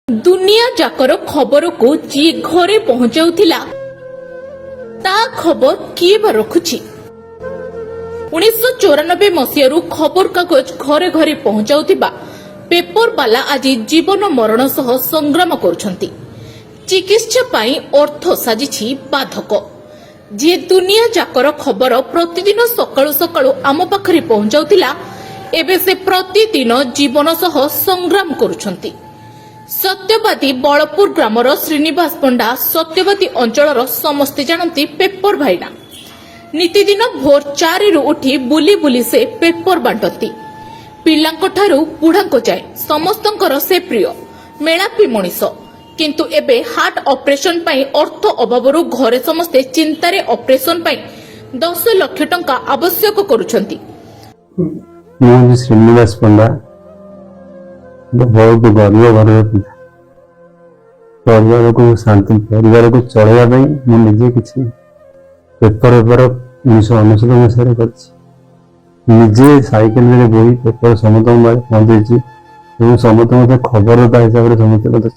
दुनिया जाकर खबर को जी घरे पहुंचाउथिला ता खबर किए बा रखुछि। 1994 मसीहारू खबर कागज घरे घरे पहुंचाउथिबा पेपर वाला आज जीवन मरण सह संग्राम करुछंती। चिकित्सा पाई अर्थ साजिछि बाधक। जे दुनिया जाकर खबर प्रतिदिन सकाळु सकाळु आम पाखरे पहुंचाउथिला एबे से प्रतिदिन जीवन सह संग्राम करुछंती। सत्यवादी बलपुर ग्रामर श्रीनिवास पंडा सत्यवादी अंचलर समस्ते जानती पेपर भाईना। नितिदिन भोर 4 रु उठी बुली बुली से पेपर बांटती। पिलांको ठारू बुढ़ांको जाए समस्तंकर से प्रिय मेलापी मनीष। किंतु एबे हार्ट ऑपरेशन पाई अर्थ अभावरू घरे समस्ते चिंतारे ऑपरेशन पाई 10 लाख टंका आवश्यक करुछंती। श्रीनिवास पंडा बहुत गरीब घर पिता। परिवार को शांति परिवार को चलवा मुझे किसी पेपर 1999 मसीह कर निजे साइकेल में बोई पेपर समस्त पहुंचे समस्त मत खबर हिसाब से समस्त मत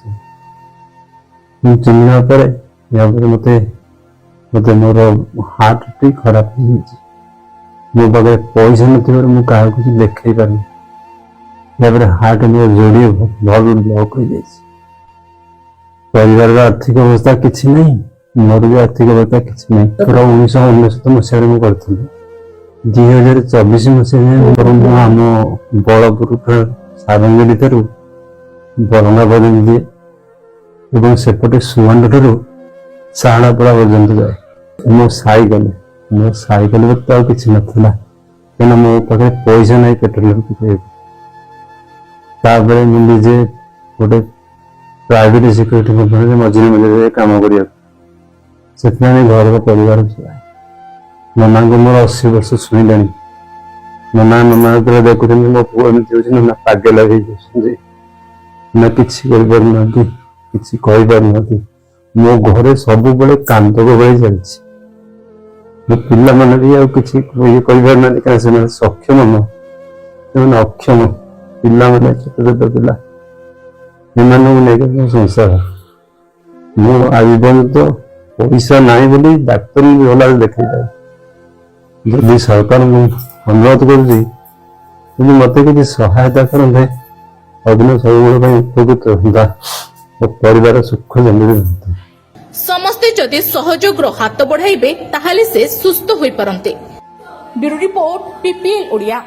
चिन्ह पर मत मत मोर हार्ट टी खराब मो पाखे पैसा न क्या कुछ देखे पार हार्ट मोर जोड़ी भल ब्लॉक हो जाए। परिवार आर्थिक अवस्था किसी नहीं मोर भी आर्थिक अवस्था किसी नहीं। 1999 मसीह करी 2024 मसीह आम बलपुर सारंगेड़ी ठार बरंगा पर्यटन सेपटे सुआंड ठार साहापड़ा पर्यटन जाए मो साइकेल तो किसी नाला क्या मो पाखे पैसा नहीं पेट्रोल पकड़ तापर मुझे गोटे प्राइवेट सिक्योरिटी कंपनी मझे मझे कम कर घर परिवार चलाए। नना को मोर 80 वर्ष छुईला नना नना देखुं मो पुआ एमती नना पागल ना कि मो घरे सब बड़े कांद भाई चलती मो पिला मैंने भी ये सक्षम न अक्षम पिला मैंने छोट छोट पिला नहीं संसार मो आजीवन तो पैसा नहीं बोली डाक्तर भी भला देखे जदि सरकार अनुरोध कर मत कि सहायता करते अदिन सब उपकृत होता परिवार सुख जमी रहता। समस्ते जदि सहयोग हाथ बढ़ाइबे ताहाले से सुस्थ होई परंते। Bureau report PPL Odia.